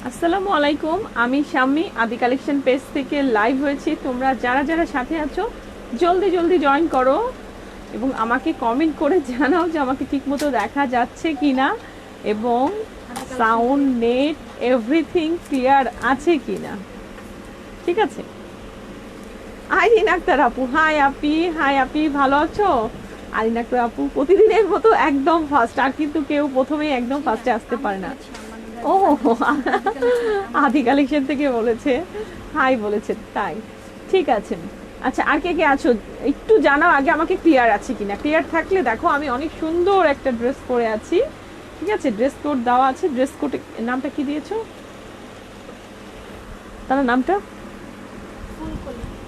আসসালামু আলাইকুম, আমি শাম্মী আদি কালেকশন পেজ থেকে লাইভ হয়েছি। তোমরা যারা যারা সাথে আছো জলদি জলদি জয়েন করো এবং আমাকে কমেন্ট করে জানাও যে আমাকে ঠিকমতো দেখা যাচ্ছে কিনা এবং সাউন্ড, নেট, এভরিথিং ক্লিয়ার আছে কিনা। ঠিক আছে। আইরিন আক্তার আপু, হাই আপি। হাই আপি, ভালো আছো? আইরিন আক্তার আপু প্রতিদিনের মতো একদম ফার্স্ট, আর কিন্তু কেউ প্রথমেই একদম ফার্স্টে আসতে পারে না। ও আদি কালেকশন থেকে বলেছে, হাই বলেছে, তাই ঠিক আছে। আচ্ছা, আর কে কে আছো একটু জানাও আগে আমাকে ক্লিয়ার আছে কিনা। ক্লিয়ার থাকলে দেখো আমি অনেক সুন্দর একটা ড্রেস পরে আছি। ঠিক আছে, ড্রেস কোড দেওয়া আছে। ড্রেস কোড নামটা কি দিয়েছো? তার নামটা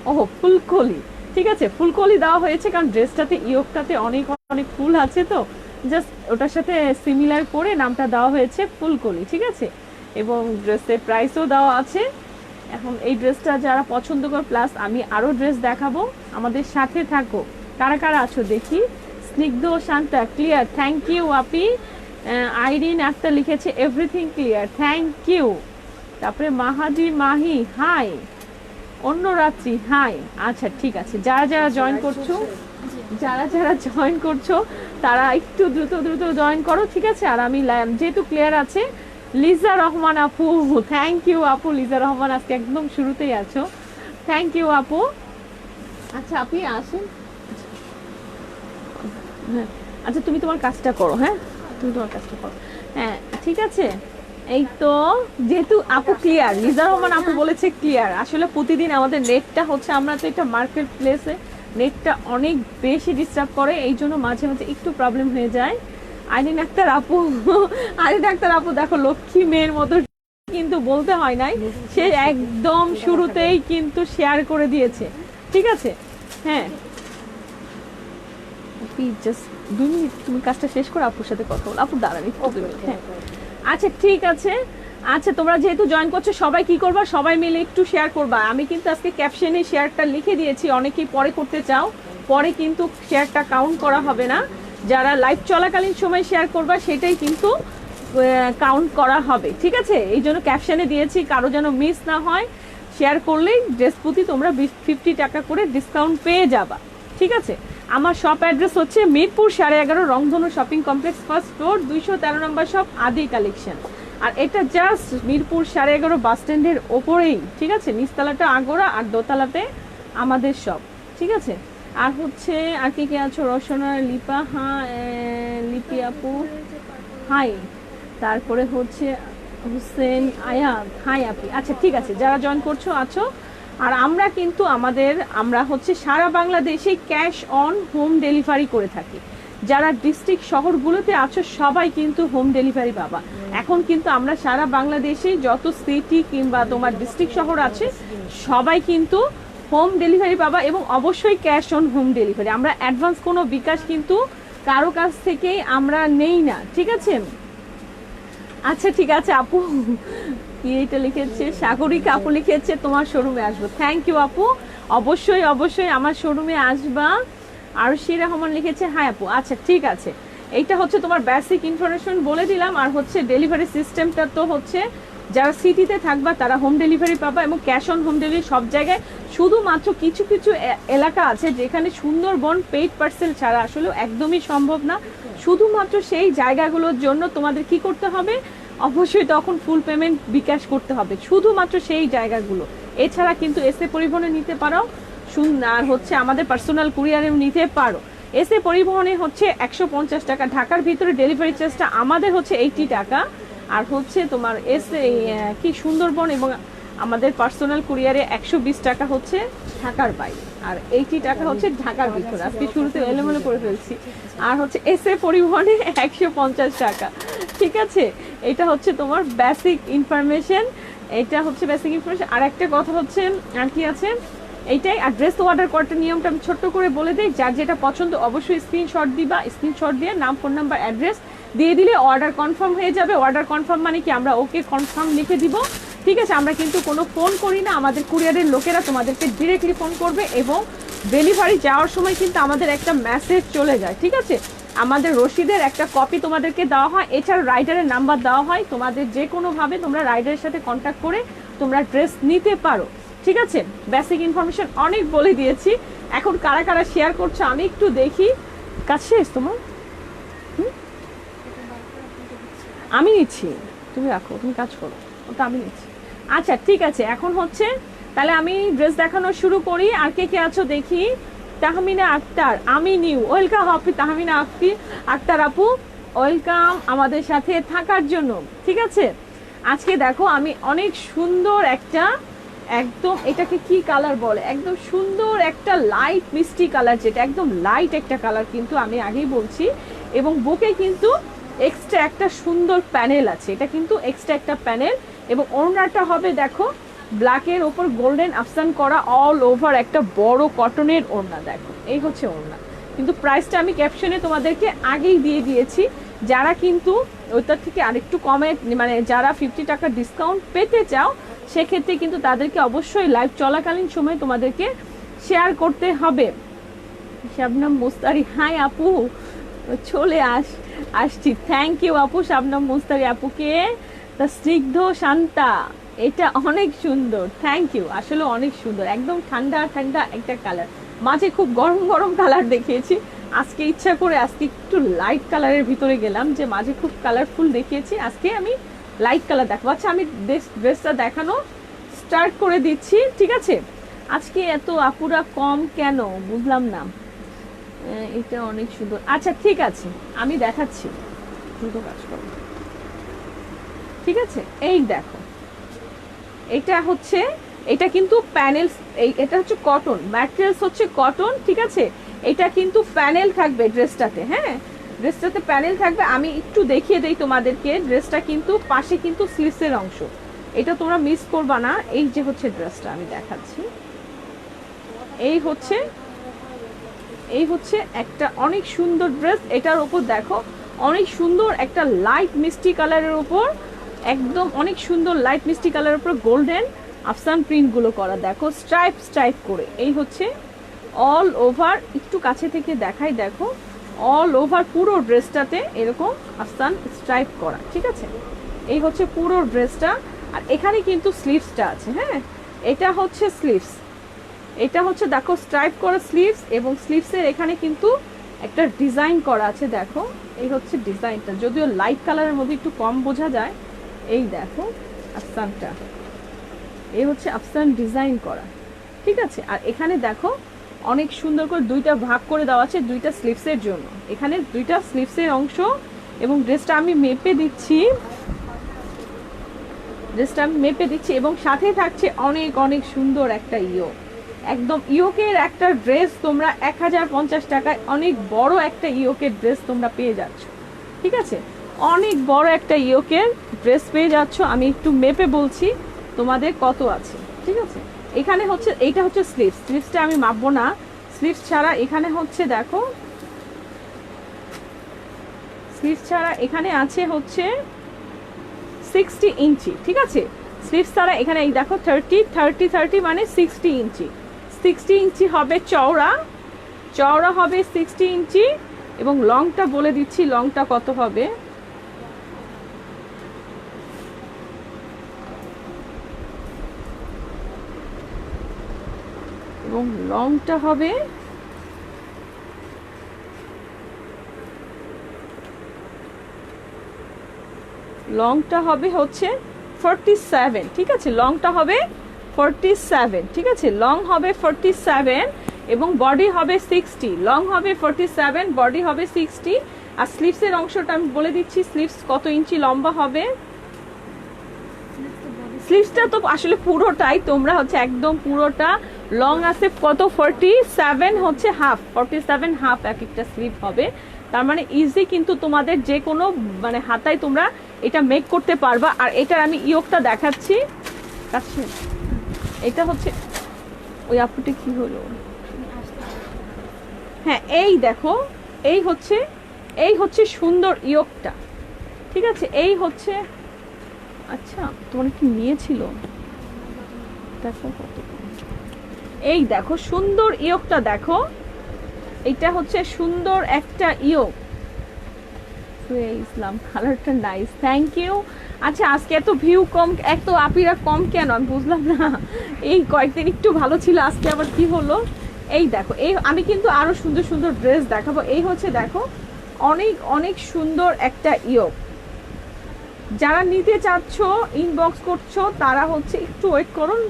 ওহ ফুলকলি। ঠিক আছে, ফুলকলি দেওয়া হয়েছে কারণ ড্রেসটাতে ইয়োগটাতে অনেক অনেক ফুল আছে, তো জাস্ট ওটার সাথে সিমিলার করে নামটা দেওয়া হয়েছে ফুলকলি। ঠিক আছে, এবং ড্রেসের প্রাইসও দেওয়া আছে। এখন এই ড্রেসটা যারা পছন্দ করে, প্লাস আমি আরও ড্রেস দেখাবো, আমাদের সাথে থাকো। কারা কারা আছো দেখি। স্নিগ্ধ, শান্তা, ক্লিয়ার, থ্যাংক ইউ আপি। আইরিন আক্তার লিখেছে এভরিথিং ক্লিয়ার, থ্যাংক ইউ। তারপরে মাহাদি মাহি, হাই। অন্য রাত্রি, হাই। আচ্ছা ঠিক আছে, যারা যারা জয়েন করছো, যারা যারা জয়েন করছো তারা একটু দ্রুত দ্রুত জয়েন করো। ঠিক আছে, আর আমি যেহেতু ক্লিয়ার আছে। লিজা রহমান আপু, থ্যাংক ইউ আপু। লিজা রহমান আজকে একদম শুরুতেই আছো, থ্যাংক ইউ আপু। আচ্ছা আপনি আসেন। হ্যাঁ, আচ্ছা তুমি তোমার কাজটা করো। হ্যাঁ, তুমি তোমার কাজটা করো। হ্যাঁ ঠিক আছে। এই তো, যেহেতু আপু ক্লিয়ার, লিজা রহমান আপু বলেছে ক্লিয়ার। আসলে প্রতিদিন আমাদের নেটটা হচ্ছে, আমরা তো একটা মার্কেট প্লেসে, নেটটা অনেক বেশি ডিস্টার্ব করে, এই জন্য মাঝে মাঝে একটু প্রবলেম হয়ে যায়। আইরিন আক্তার আপু, আইরিন আক্তার আপু দেখো লক্ষ্মী মেয়ের মতো কিন্তু বলতে হয় নাই, সে একদম শুরুতেই কিন্তু শেয়ার করে দিয়েছে। ঠিক আছে। হ্যাঁ জাস্ট 2 মিনিট তুমি কাজটা শেষ করো, আপুর সাথে কথা বলো। আপু দাঁড়ান একটু 2 মিনিট। হ্যাঁ আচ্ছা ঠিক আছে। আচ্ছা তোমরা যেহেতু জয়েন করছো সবাই কি করবা, সবাই মিলে একটু শেয়ার করবা। আমি কিন্তু আজকে ক্যাপশনে শেয়ারটা লিখে দিয়েছি, অনেকেই পরে করতে চাও, পরে কিন্তু শেয়ারটা কাউন্ট করা হবে না। যারা লাইভ চলাকালীন সময় শেয়ার করবা সেটাই কিন্তু কাউন্ট করা হবে। ঠিক আছে, এই জন্য ক্যাপশনে দিয়েছি, কারো যেন মিস না হয়। শেয়ার করলেই ড্রেস প্রতি তোমরা 50 টাকা করে ডিসকাউন্ট পেয়ে যাবা। ঠিক আছে, আমার শপ অ্যাড্রেস হচ্ছে মিরপুর 11.5 রংধনু শপিং কমপ্লেক্স, ফার্স্ট ফ্লোর, 213 নম্বর শপ, আদি কালেকশন। আর এটা জাস্ট মিরপুর 11.5 বাস স্ট্যান্ডের ওপরেই। ঠিক আছে, নিচতলাটা আগোরা আর দোতলাতে আমাদের শপ। ঠিক আছে, আর হচ্ছে আর কি কে আছো? রসনা, লিপা, হ্যাঁ লিপি আপু, হাই। তারপরে হচ্ছে হুসেন, আয়াব, হাই আপি। আচ্ছা ঠিক আছে, যারা জয়েন করছো আছো। আর আমরা কিন্তু আমরা হচ্ছে সারা বাংলাদেশে ক্যাশ অন হোম ডেলিভারি করে থাকি। যারা ডিস্ট্রিক্ট শহরগুলোতে আছো সবাই কিন্তু হোম ডেলিভারি পাবা। এখন কিন্তু আমরা সারা বাংলাদেশে যত সিটি কিংবা তোমার ডিস্ট্রিক্ট শহর আছে সবাই কিন্তু হোম ডেলিভারি পাবা, এবং অবশ্যই ক্যাশ অন হোম ডেলিভারি। আমরা অ্যাডভান্স কোনো বিকাশ কিন্তু কারো কাছ থেকেই আমরা নেই না। ঠিক আছে। আচ্ছা ঠিক আছে আপু, এইটা লিখেছে সাগরিকা আপু, লিখেছে তোমার শোরুমে আসবো। থ্যাংক ইউ আপু, অবশ্যই অবশ্যই আমার শোরুমে আসবা। আর শি রহমান লিখেছে হাই আপু। আচ্ছা ঠিক আছে, এইটা হচ্ছে তোমার বেসিক ইনফরমেশন বলে দিলাম। আর হচ্ছে ডেলিভারি সিস্টেমটা তো হচ্ছে যারা সিটিতে থাকবা তারা হোম ডেলিভারি পাবা, এবং ক্যাশ অন হোম ডেলিভারি সব জায়গায়। শুধুমাত্র কিছু কিছু এলাকা আছে যেখানে সুন্দরবন পেইড পার্সেল ছাড়া আসলে একদমই সম্ভব না। শুধুমাত্র সেই জায়গাগুলোর জন্য তোমাদের কি করতে হবে, অবশ্যই তখন ফুল পেমেন্ট বিকাশ করতে হবে, শুধুমাত্র সেই জায়গাগুলো। এছাড়া কিন্তু এসএ পরিবহনে নিতে পারো, আর হচ্ছে আমাদের পার্সোনাল কুরিয়ারেও নিতে পারো। এসএ পরিবহনে হচ্ছে 150 টাকা, ঢাকার ভিতরে ডেলিভারি চার্জটা আমাদের হচ্ছে 80 টাকা। আর হচ্ছে তোমার এসএ কি সুন্দরবন এবং আমাদের পার্সোনাল কুরিয়ারে 120 টাকা হচ্ছে ঢাকার বাইরে, আর 80 টাকা হচ্ছে ঢাকার ভিতরে। আজকে শুরুতে এলোমেলো করে ফেলছি। আর হচ্ছে এসএ পরিবহনে 150 টাকা। ঠিক আছে, এটা হচ্ছে তোমার বেসিক ইনফরমেশন। এটা হচ্ছে বেসিক ইনফরমেশন। আর একটা কথা হচ্ছে, আর কি আছে এইটাই। আর ড্রেস অর্ডার করার নিয়মটা আমি ছোট্ট করে বলে দিই। যার যেটা পছন্দ অবশ্যই স্ক্রিনশট দিবা, স্ক্রিনশট দিয়ে নাম, ফোন নাম্বার, অ্যাড্রেস দিয়ে দিলে অর্ডার কনফার্ম হয়ে যাবে। অর্ডার কনফার্ম মানে কি, আমরা ওকে কনফার্ম লিখে দিব। ঠিক আছে, আমরা কিন্তু কোনো ফোন করি না, আমাদের কুরিয়ারের লোকেরা তোমাদেরকে ডিরেক্টলি ফোন করবে, এবং ডেলিভারি যাওয়ার সময় কিন্তু আমাদের একটা মেসেজ চলে যায়। ঠিক আছে, আমাদের রসিদের একটা কপি তোমাদেরকে দেওয়া হয়, এছাড়া রাইডারের নাম্বার দেওয়া হয়, তোমাদের যে কোনোভাবে তোমরা রাইডারের সাথে কন্ট্যাক্ট করে তোমরা ড্রেস নিতে পারো। ঠিক আছে, বেসিক ইনফরমেশন অনেক বলে দিয়েছি। এখন কারা কারা শেয়ার করছো আমি একটু দেখি। কাজ শেষ তোমার? আমি নিচ্ছি, তুমি রাখো, তুমি কাজ করো, ওটা আমি নিচ্ছি। আচ্ছা ঠিক আছে, এখন হচ্ছে তাহলে আমি ড্রেস দেখানো শুরু করি। আর কে কে আছো দেখি। তাহমিনা আক্তার, আমি নিউ, ওয়েলকাম আপু তাহমিনা আক্তার আপু, ওয়েলকাম আমাদের সাথে থাকার জন্য। ঠিক আছে, আজকে দেখো আমি অনেক সুন্দর একটা, একদম এটাকে কি কালার বলে, একদম সুন্দর একটা লাইট মিষ্টি কালার, যেটা একদম লাইট একটা কালার, কিন্তু আমি আগেই বলছি। এবং বুকে কিন্তু এক্সট্রা একটা সুন্দর প্যানেল আছে, এটা কিন্তু এক্সট্রা একটা প্যানেল। এবং ওড়নাটা হবে দেখো ব্ল্যাকের ওপর গোল্ডেন আফসান করা, অল ওভার একটা বড় কটনের ওড়না। দেখো এই হচ্ছে ওড়না, কিন্তু প্রাইসটা আমি ক্যাপশনে তোমাদেরকে আগেই দিয়ে দিয়েছি। যারা কিন্তু ওইটার থেকে আরেকটু কমে, মানে যারা 50 টাকা ডিসকাউন্ট পেতে চাও, সেক্ষেত্রে কিন্তু তাদেরকে অবশ্যই লাইভ চলাকালীন সময় তোমাদেরকে শেয়ার করতে হবে। শাবনাম মুস্তারি, হাই আপু, চলে আসছি। থ্যাংক ইউ আপু, শাবনাম মুস্তারি আপুকে। তা স্নিগ্ধ শান্তা, এটা অনেক সুন্দর, থ্যাংক ইউ। আসলে অনেক সুন্দর, একদম ঠান্ডা ঠান্ডা একটা কালার। মাঝে খুব গরম গরম কালার দেখিয়েছি, আজকে ইচ্ছা করে আজকে একটু লাইট কালারের ভিতরে গেলাম, যে মাঝে খুব কালারফুল দেখিয়েছি, আজকে আমি লাইট কালার দেখাবো। আচ্ছা আমি ড্রেসটা দেখানো স্টার্ট করে দিচ্ছি। ঠিক আছে, আজকে এত আপুরা কম কেন বুঝলাম না। এটা অনেক সুন্দর। আচ্ছা ঠিক আছে, আমি দেখাচ্ছি, দ্রুত কাজ করো। ঠিক আছে, এই দেখো, এটা হচ্ছে, এটা কিন্তু প্যানেল, এটা হচ্ছে কটন, ম্যাটেরিয়ালস হচ্ছে কটন। ঠিক আছে, এটা কিন্তু প্যানেল থাকবে ড্রেসটাতে। হ্যাঁ, ড্রেসটাতে প্যানেল থাকবে। আমি একটু দেখিয়ে দেই তোমাদেরকে, ড্রেসটা কিন্তু পাশে কিন্তু স্লিভসের অংশ, এটা তোমরা মিস করবা না। এই যে হচ্ছে ড্রেসটা আমি দেখাচ্ছি, এই হচ্ছে একটা অনেক সুন্দর ড্রেস। এটার উপর দেখো অনেক সুন্দর একটা লাইট মিষ্টি কালারের উপর, একদম অনেক সুন্দর লাইট মিষ্টি কালারের উপর গোল্ডেন আফসান প্রিন্টগুলো করা। দেখো স্ট্রাইপ স্ট্রাইপ করে, এই হচ্ছে অল ওভার, একটু কাছে থেকে দেখাই, দেখো অল ওভার পুরো ড্রেসটাতে এরকম আফসান স্ট্রাইপ করা। ঠিক আছে, এই হচ্ছে পুরো ড্রেসটা। আর এখানে কিন্তু স্লিভসটা আছে। হ্যাঁ, এটা হচ্ছে স্লিভস, এটা হচ্ছে দেখো স্ট্রাইপ করা স্লিভস, এবং স্লিভসের এখানে কিন্তু একটা ডিজাইন করা আছে। দেখো এই হচ্ছে ডিজাইনটা, যদিও লাইট কালারের মধ্যে একটু কম বোঝা যায়। এই দেখো আফসানটা, এই হচ্ছে আফসান ডিজাইন করা। ঠিক আছে, আর এখানে দেখো অনেক সুন্দর করে দুইটা ভাগ করে দেওয়া আছে, দুইটা স্লিভসের জন্য। এখানে দুইটা স্লিভসের অংশ, এবং ড্রেসটা আমি মেপে দিচ্ছি, এবং সাথে থাকছে অনেক অনেক সুন্দর একটা ইয়োক, একদম ইয়োকের একটা ড্রেস তোমরা 1050 টাকায় অনেক বড় একটা ইয়োকের ড্রেস তোমরা পেয়ে যাচ্ছ। ঠিক আছে, অনেক বড় একটা ইয়োকের ড্রেস পেয়ে যাচ্ছ। আমি একটু মেপে বলছি তোমাদের কত আছে। ঠিক আছে, এখানে হচ্ছে, এইটা হচ্ছে স্লিভসটা আমি মাপবো না, স্লিভস ছাড়া এখানে হচ্ছে দেখো, স্লিভস ছাড়া এখানে আছে হচ্ছে 60 ইঞ্চি। ঠিক আছে, স্লিভস ছাড়া এখানে এই দেখো 30 মানে 60 ইঞ্চি। 60 ইঞ্চি হবে চওড়া হবে 60 ইঞ্চি, এবং লংটা বলে দিচ্ছি, লংটা কত হবে। এবং লংটা হবে হচ্ছে 47। ঠিক আছে, লংটা হবে 47। ঠিক আছে, লং হবে 47 এবং বডি হবে 60। লং হবে 47, বডি হবে 60। আর স্লিভসের অংশটা আমি বলে দিচ্ছি, স্লিভস কত ইঞ্চি লম্বা হবে। স্লিভসটা তো আসলে পুরোটাই তোমরা হচ্ছে একদম পুরোটা, লং আছে কত 47 হচ্ছে হাফ, 47 হাফ এক একটা স্লিভ হবে। তার মানে ইজি কিন্তু তোমাদের যে কোনো মানে হাতায় তোমরা এটা মেক করতে পারবা। আর এটার আমি ইয়োকটা দেখাচ্ছি, এটা হচ্ছে ওই আপুটি কি হলো, হ্যাঁ এই দেখো, এই হচ্ছে সুন্দর ইয়োকটা। ঠিক আছে, এই হচ্ছে, আচ্ছা তোমার কি নিয়েছিল দেখো কত, এই দেখো সুন্দর ইয়োকটা দেখো, এটা হচ্ছে সুন্দর একটা ইয়োক। টু এ ইসলাম, কালারটা নাইস, থ্যাংক ইউ। আচ্ছা আজকে এত ভিউ কম, এত আপিরা কম কেন আমি বুঝলাম না। এই কয়েকদিন একটু ভালো ছিল, আজকে আবার কি হলো? এই দেখো, এই আমি কিন্তু আরো সুন্দর সুন্দর ড্রেস দেখাবো। এই হচ্ছে দেখো অনেক অনেক সুন্দর একটা ইয়োক। যারা নিতে চাচ্ছ ইনবক্স করছো তারা হচ্ছে একটু ওয়েট করুন,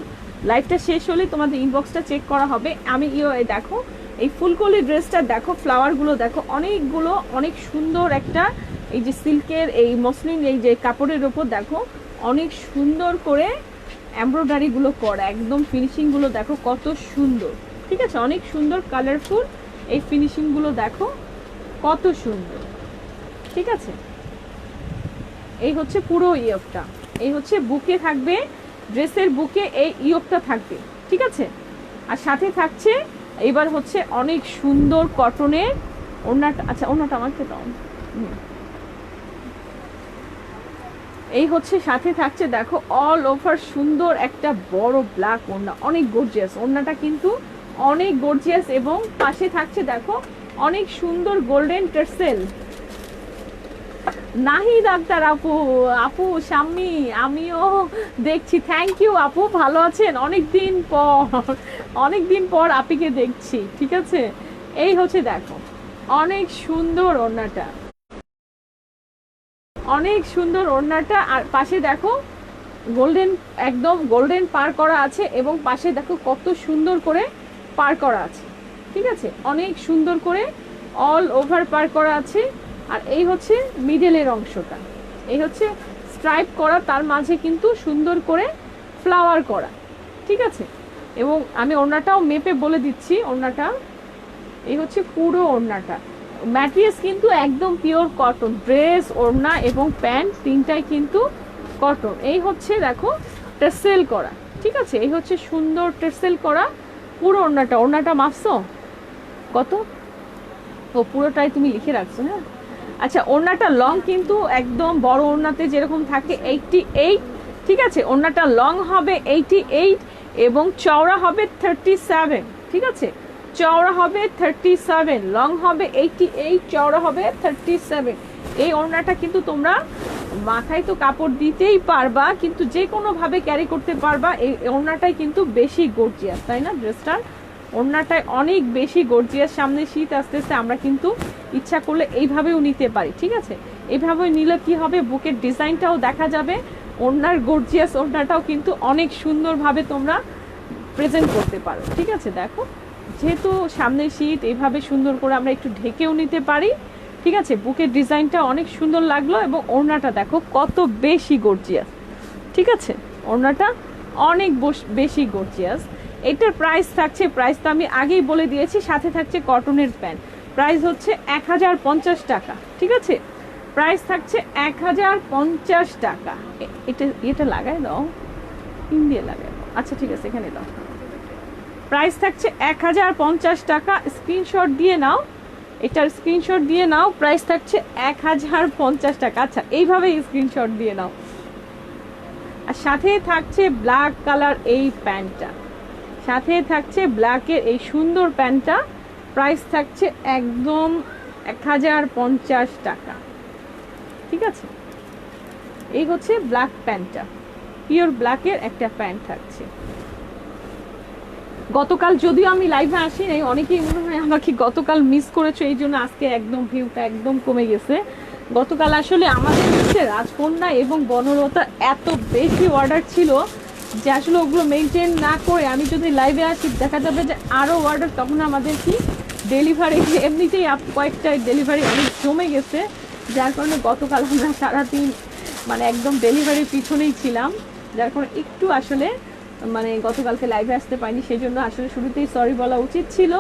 লাইভটা শেষ হলে তোমাদের ইনবক্সটা চেক করা হবে। আমি দেখো এই ফুলকলি ড্রেসটা দেখো, ফ্লাওয়ারগুলো দেখো, অনেকগুলো অনেক সুন্দর একটা এই যে সিল্কের এই মসলিন এই যে কাপড়ের ওপর দেখো অনেক সুন্দর করে এমব্রয়ডারিগুলো করা, একদম ফিনিশিংগুলো দেখো কত সুন্দর, ঠিক আছে, অনেক সুন্দর কালারফুল এই ফিনিশিংগুলো দেখো কত সুন্দর, ঠিক আছে। এই হচ্ছে পুরো ইয়োকটা, এই হচ্ছে বুকে থাকবে, ড্রেসের বুকে এই ইয়োকটা থাকবে, ঠিক আছে। আর সাথে থাকছে এবার হচ্ছে অনেক সুন্দর কটনের ওড়নাটা। আচ্ছা ওড়নাটা আমাকে দাও। এই হচ্ছে সাথে থাকছে দেখো অল ওভার সুন্দর একটা বড় ব্ল্যাক ওড়না, অনেক গর্জিয়াস ওড়নাটা কিন্তু অনেক গর্জিয়াস, এবং পাশে থাকছে দেখো অনেক সুন্দর গোল্ডেন টার্সেল। নাহিদ আক্তার আপু, আপু শাম্মী আমিও দেখছি, থ্যাংক ইউ আপু, ভালো আছেন? অনেক দিন পর আপিকে দেখছি, ঠিক আছে। এই হচ্ছে দেখো অনেক সুন্দর ওড়নাটা, অনেক সুন্দর ওড়নাটা, আর পাশে দেখো গোল্ডেন, একদম গোল্ডেন পার করা আছে, এবং পাশে দেখো কত সুন্দর করে পার করা আছে, ঠিক আছে, অনেক সুন্দর করে অল ওভার পার করা আছে। আর এই হচ্ছে মিডলের অংশটা, এই হচ্ছে স্ট্রাইপ করা, তার মাঝে কিন্তু সুন্দর করে ফ্লাওয়ার করা, ঠিক আছে। এবং আমি ওড়নাটাও মেপে বলে দিচ্ছি, ওড়নাটা এই হচ্ছে পুরো ওড়নাটা, ম্যাটেরিয়ালস কিন্তু একদম পিওর কটন, ড্রেস ওড়না এবং প্যান্ট তিনটাই কিন্তু কটন। এই হচ্ছে দেখো টেসেল করা, ঠিক আছে, এই হচ্ছে সুন্দর টেসেল করা পুরো ওড়নাটা। ওড়নাটা মাপছো কত? ও পুরোটাই তুমি লিখে রাখছো, হ্যাঁ। আচ্ছা ওড়নাটা লং কিন্তু একদম বড় ওড়নাতে যেরকম থাকে 88, ঠিক আছে, ওড়নাটা লং হবে 88 এবং চওড়া হবে 37, ঠিক আছে, চওড়া হবে 37, লং হবে 88, চওড়া হবে 37। এই ওড়নাটা কিন্তু তোমরা মাথায় তো কাপড় দিতেই পারবা, কিন্তু যে কোনোভাবে ক্যারি করতে পারবা। এই ওড়নাটাই কিন্তু বেশি গর্জিয়াস, তাই না? ড্রেসটার ওড়নাটায় অনেক বেশি গর্জিয়াস। সামনে শীত আস্তে আস্তে আমরা কিন্তু ইচ্ছা করলে এইভাবেও নিতে পারি, ঠিক আছে। এইভাবে নিলে কি হবে, বুকের ডিজাইনটাও দেখা যাবে, ওড়নার গর্জিয়াস ওড়নাটাও কিন্তু অনেক সুন্দরভাবে তোমরা প্রেজেন্ট করতে পারো, ঠিক আছে। দেখো যেহেতু সামনে শীত, এইভাবে সুন্দর করে আমরা একটু ঢেকেও নিতে পারি, ঠিক আছে। বুকের ডিজাইনটা অনেক সুন্দর লাগলো, এবং ওড়নাটা দেখো কত বেশি গর্জিয়াস, ঠিক আছে, ওড়নাটা অনেক বেশি গর্জিয়াস। এটার প্রাইস থাকছে, প্রাইস তো আমি আগেই বলে দিয়েছি, সাথে থাকছে কটনের প্যান্ট, প্রাইস হচ্ছে 1050 টাকা, ঠিক আছে, প্রাইস থাকছে 1050 টাকা। এটা লাগাই দাও, পিন দিয়ে লাগাই দাও, আচ্ছা ঠিক আছে এখানে দাও। প্রাইস থাকছে 1050 টাকা, স্ক্রিনশট দিয়ে নাও, এটার স্ক্রিনশট দিয়ে নাও, প্রাইস থাকছে 1050 টাকা। আচ্ছা এইভাবেই স্ক্রিনশট দিয়ে নাও। আর সাথে থাকছে ব্ল্যাক কালার এই প্যান্টটা, সাথে থাকছে ব্ল্যাকের এই সুন্দর প্যান্টটা, প্রাইস থাকছে একদম 1050 টাকা, ঠিক আছে। এই হচ্ছে ব্ল্যাক প্যান্টটা, পিওর ব্ল্যাকের একটা প্যান্ট থাকছে। গতকাল যদিও আমি লাইভে আসি নাই, অনেকেই মনে হয় আমাকে গতকাল মিস করেছো, এই জন্য আজকে একদম ভিউটা একদম কমে গেছে। গতকাল আসলে আমাদের হচ্ছে রাজকন্যা এবং বনলতা এত বেশি অর্ডার ছিল যে আসলে ওগুলো মেনটেন না করে আমি যদি লাইভে আসি দেখা যাবে যে আরও অর্ডার, তখন আমাদের কি ডেলিভারি এমনিতেই কয়েকটা ডেলিভারি অনেক জমে গেছে, যার কারণে গতকাল আমরা সারাদিন মানে একদম ডেলিভারির পিছনেই ছিলাম, যার কারণে একটু আসলে মানে গতকালকে লাইভে আসতে পারিনি, সেই জন্য আসলে শুরুতেই সরি বলা উচিত ছিল,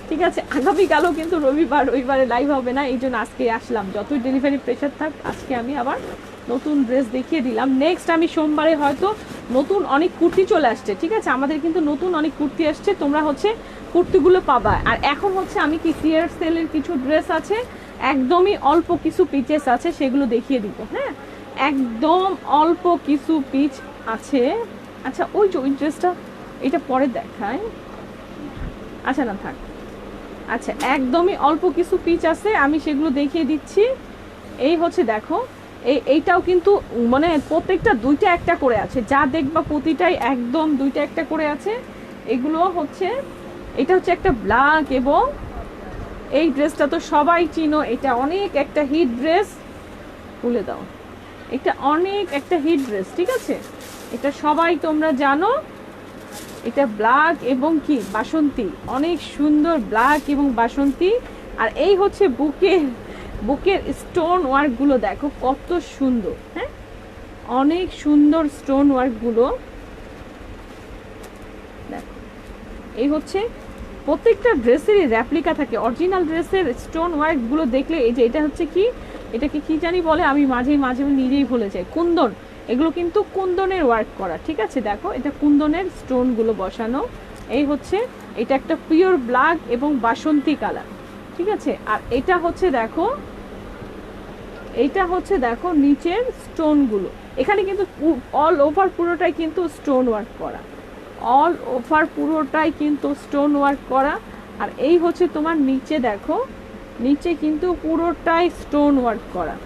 ঠিক আছে। আগামীকালও কিন্তু রবিবারে লাইভ হবে না, এই জন্য আজকে আসলাম, যতই ডেলিভারি প্রেশার থাক আজকে আমি আবার নতুন ড্রেস দেখিয়ে দিলাম। নেক্সট আমি সোমবারে হয়তো নতুন অনেক কুর্তি চলে আসছে, ঠিক আছে, আমাদের কিন্তু নতুন অনেক কুর্তি আসছে, তোমরা হচ্ছে কুর্তিগুলো পাবা। আর এখন হচ্ছে আমি কি ক্লিয়ার সেলের কিছু ড্রেস আছে, একদমই অল্প কিছু পিচেস আছে, সেগুলো দেখিয়ে দিব, হ্যাঁ, একদম অল্প কিছু পিচ আছে। আচ্ছা ওই যে ওই ড্রেসটা এটা পরে দেখায়, আচ্ছা না থাক, আচ্ছা একদমই অল্প কিছু পিচ আছে, আমি সেগুলো দেখিয়ে দিচ্ছি, এই হচ্ছে দেখো, এইটাও কিন্তু মানে প্রত্যেকটা দুইটা একটা করে আছে, যা দেখবা প্রতিটাই একদম দুইটা একটা করে আছে। এগুলো হচ্ছে, এটা হচ্ছে একটা ব্ল্যাক, এবং এই ড্রেসটা তো সবাই চিনো, এটা অনেক একটা হিট ড্রেস। খুলে দাও, এটা অনেক একটা হিট ড্রেস, ঠিক আছে, এটা সবাই তোমরা জানো। এটা ব্ল্যাক এবং কি বাসন্তী, অনেক সুন্দর ব্ল্যাক এবং বাসন্তী। আর এই হচ্ছে বুকের স্টোন ওয়ার্কগুলো দেখো কত সুন্দর, হ্যাঁ অনেক সুন্দর স্টোন ওয়ার্কগুলো দেখো। এই হচ্ছে প্রত্যেকটা ড্রেসেরই র্যাপ্লিকা থাকে, অরিজিনাল ড্রেসের স্টোন ওয়ার্কগুলো দেখলে, এই যে এটা হচ্ছে কি, এটাকে কি জানি বলে, আমি মাঝে মাঝে নিজেই ভুলে যাই, কুন্দন। এগুলো কিন্তু কুন্দনের ওয়ার্ক করা, ঠিক আছে, দেখো এটা কুন্দনের স্টোনগুলো বসানো। এই হচ্ছে, এটা একটা পিওর ব্ল্যাক এবং বাসন্তী কালার, ঠিক আছে। আর এটা হচ্ছে দেখো, এইটা হচ্ছে দেখো নিচের স্টোনগুলো, এখানে কিন্তু অল ওভার পুরোটাই কিন্তু স্টোন ওয়ার্ক করা, অল ওভার পুরোটাই কিন্তু স্টোন ওয়ার্ক করা। আর এই হচ্ছে তোমার নিচে দেখো, নিচে কিন্তু পুরোটাই স্টোন ওয়ার্ক করা।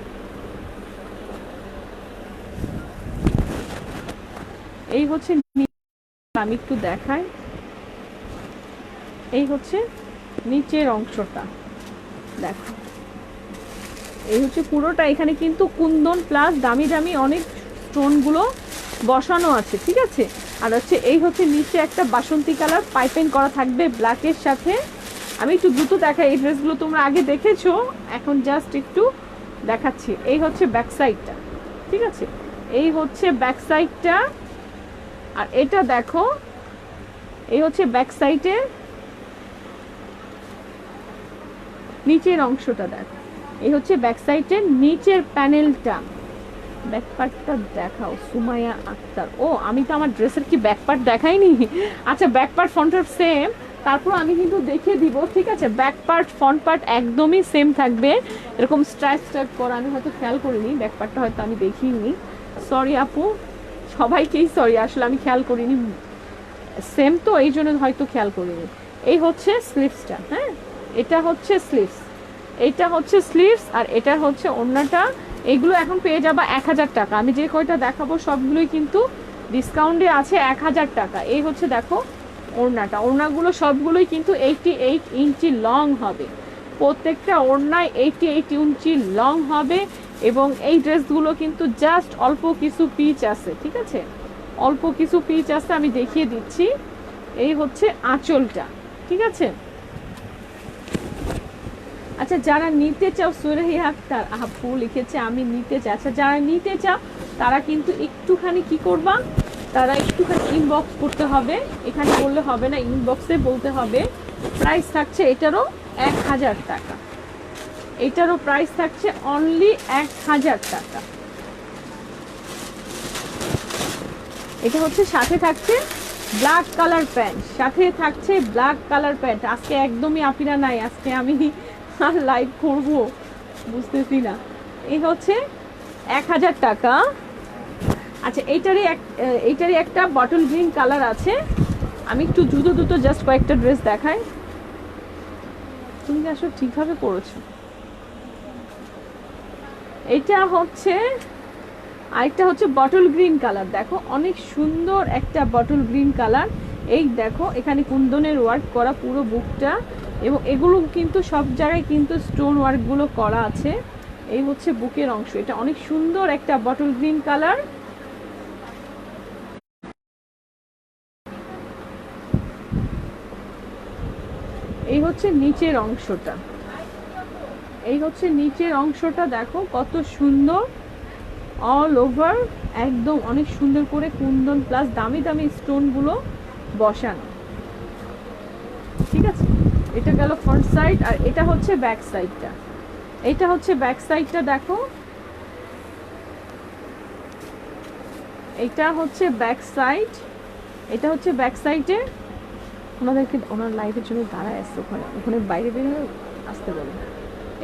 এই হচ্ছে, আমি একটু দেখাই, এই হচ্ছে নিচের অংশটা দেখো, এই হচ্ছে পুরোটা, এখানে কিন্তু কুন্দন প্লাস দামি দামি অনেক স্টোনগুলো বসানো আছে, ঠিক আছে। আর হচ্ছে এই হচ্ছে নিচে একটা বাসন্তী কালার পাইপিং করা থাকবে ব্ল্যাকের সাথে। আমি একটু দ্রুত দেখাই, এই ড্রেসগুলো তোমরা আগে দেখেছো, এখন জাস্ট একটু দেখাচ্ছি। এই হচ্ছে ব্যাক সাইডটা, ঠিক আছে, এই হচ্ছে ব্যাক সাইডটা। আর এটা দেখো, এই হচ্ছে ব্যাক সাইডের নিচের অংশটা দেখো, এই হচ্ছে ব্যাক সাইডের নিচের প্যানেলটা। ব্যাক পার্টটা দেখাও সুমাইয়া আক্তার। ও আমি তো আমার ড্রেসের কি ব্যাক পার্ট দেখাইনি, আচ্ছা back part front part same, তারপর আমি কিন্তু দেখিয়ে দিব, ঠিক আছে। ব্যাক পার্ট ফ্রন্ট পার্ট একদমই সেম থাকবে, এরকম স্ট্রাইপ স্ট্রাইপ করা, আমি হয়তো খেয়াল করিনি, ব্যাক পার্টটা হয়তো আমি দেখিনি, সরি আপু, সবাইকেই সরি, আসলে আমি খেয়াল করিনি, সেম তো এই জন্য হয়তো খেয়াল করিনি। এই হচ্ছে স্লিভসটা, হ্যাঁ এটা হচ্ছে স্লিভস, এইটা হচ্ছে স্লিভস, আর এটা হচ্ছে ওড়নাটা। এগুলো এখন পেয়ে যাবা 1000 টাকা, আমি যে কয়টা দেখাবো সবগুলোই কিন্তু ডিসকাউন্টে আছে 1000 টাকা। এই হচ্ছে দেখো ওড়নাটা, ওড়নাগুলো সবগুলোই কিন্তু 88 ইঞ্চি লং হবে, প্রত্যেকটা ওড়নায় 88 ইঞ্চি লং হবে। এবং এই ড্রেসগুলো কিন্তু জাস্ট অল্প কিছু পিচ আছে, ঠিক আছে, অল্প কিছু পিচ আছে, আমি দেখিয়ে দিচ্ছি। এই হচ্ছে আঁচলটা, ঠিক আছে। আচ্ছা যারা নিতে চাও, সুরাইয়া আক্তার আপু লিখেছে আমি নিতে চাই, আচ্ছা যারা নিতে চাও তারা কিন্তু একটুখানি কি করবা, তারা একটুখানি ইনবক্স করতে হবে, এখানে বললে হবে না, ইনবক্সে বলতে হবে। প্রাইস থাকছে এটারও 1000 টাকা, এটারও প্রাইস থাকছে অনলি 1000 টাকা। এটা হচ্ছে সাথে থাকছে ব্ল্যাক কালার প্যান্ট, সাথে থাকছে ব্ল্যাক কালার প্যান্ট। আজকে একদমই আপিরা নাই, আজকে আমি আর লাইভ করব বুঝতেছি না। এই হচ্ছে 1000 টাকা। আচ্ছা এইটারই একটা বটল গ্রিন কালার আছে, আমি একটু দ্রুত জাস্ট কয়েকটা ড্রেস দেখাই। তুমি কি আসলে ঠিকভাবে পড়েছো? এইটা হচ্ছে, আরেকটা হচ্ছে বটল গ্রিন কালার, দেখো অনেক সুন্দর একটা বটল গ্রিন কালার। এই দেখো এখানে কুন্দনের ওয়ার্ক করা পুরো বুকটা, এবং এগুলো কিন্তু সব জায়গায় কিন্তু স্টোন ওয়ার্কগুলো করা আছে। এই হচ্ছে বুকের অংশ, এটা অনেক সুন্দর একটা বটল গ্রিন কালার। এই হচ্ছে নিচের অংশটা, এই হচ্ছে নিচের অংশটা দেখো কত সুন্দর, অল ওভার একদম অনেক সুন্দর করে কুন্দন প্লাস দামি দামি স্টোনগুলো বসানো, ঠিক আছে। এটা গেল ফ্রন্ট সাইড, আর এটা হচ্ছে ব্যাক সাইডটা, এটা হচ্ছে ব্যাক সাইডটা দেখো, এটা হচ্ছে ব্যাক সাইড, এটা হচ্ছে ব্যাক সাইডে। ওনাদেরকে ওনার লাইফের জন্য দাঁড়ায় আসছে ওখানে, ওখানে বাইরে বেরিয়ে আসতে বলে।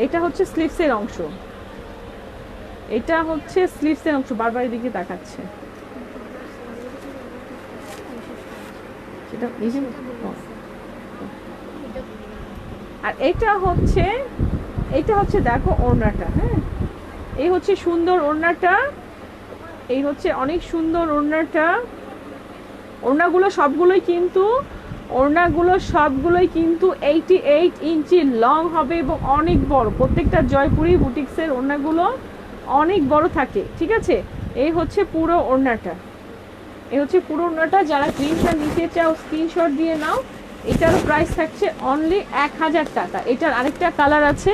এটা হচ্ছে স্লিভসের অংশ, এটা হচ্ছে স্লিভসের অংশ, বারবার এদিকে তাকাচ্ছে, সেটা আর এটা হচ্ছে দেখো ওড়নাটা, হ্যাঁ এই হচ্ছে সুন্দর ওড়নাটা, এই হচ্ছে অনেক সুন্দর ওড়নাটা। ওড়নাগুলো সবগুলোই কিন্তু 88 ইঞ্চি লং হবে এবং অনেক বড়। প্রত্যেকটা জয়পুরি বুটিক্সের ওড়নাগুলো অনেক বড় থাকে, ঠিক আছে। এই হচ্ছে পুরো ওড়নাটা, যারা গ্রিনটা নিতে চাও স্ক্রিনশট দিয়ে নাও। এটারও প্রাইস থাকছে অনলি 1000 টাকা। এটার আরেকটা কালার আছে,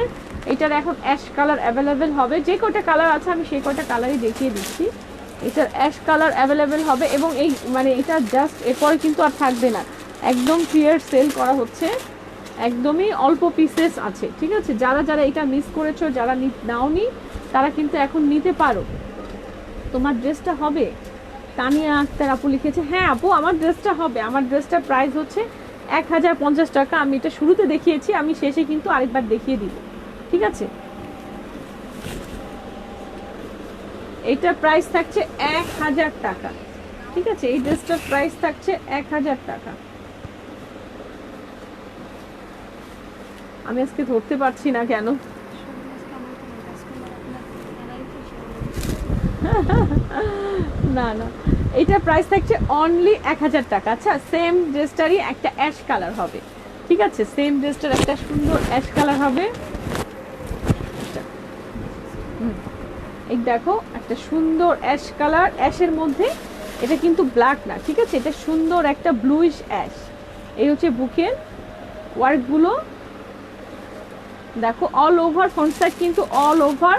এটার এখন অ্যাশ কালার অ্যাভেলেবেল হবে। যে কটা কালার আছে আমি সেই কটা কালারই দেখিয়ে দিচ্ছি। এটার অ্যাশ কালার অ্যাভেলেবেল হবে এবং এই মানে এটা জাস্ট এরপরে কিন্তু আর থাকবে না, একদম ক্লিয়ার সেল করা হচ্ছে, একদমই অল্প পিসেস আছে, ঠিক আছে। যারা যারা এটা মিস করেছো, যারা নাওনি, তারা কিন্তু এখন নিতে পারো। তোমার ড্রেসটা হবে? তানিয়া আক্তার আপু লিখেছে, হ্যাঁ আপু আমার ড্রেসটা হবে। আমার ড্রেসটার প্রাইস হচ্ছে 1050 টাকা। আমি এটা শুরুতে দেখিয়েছি, আমি শেষে কিন্তু আরেকবার দেখিয়ে দিব, ঠিক আছে। এইটার প্রাইস থাকছে 1000 টাকা, ঠিক আছে। এই ড্রেসটার প্রাইস থাকছে 1000 টাকা। আমি আজকে ধরতে পারছি না কেন। না না, এটা প্রাইস থাকছে অনলি 1000 টাকা। আচ্ছা, সেম ড্রেসটারই একটা অ্যাশ কালার হবে, ঠিক আছে। সেম ড্রেসটার একটা সুন্দর অ্যাশ কালার হবে। এই দেখো একটা সুন্দর অ্যাশ কালার, অ্যাশের মধ্যে এটা কিন্তু ব্ল্যাক না, ঠিক আছে। এটা সুন্দর একটা ব্লুইশ অ্যাশ। এই হচ্ছে বুকের ওয়ার্কগুলো, দেখো অল ওভার ফ্রন্ট সাইড কিন্তু অল ওভার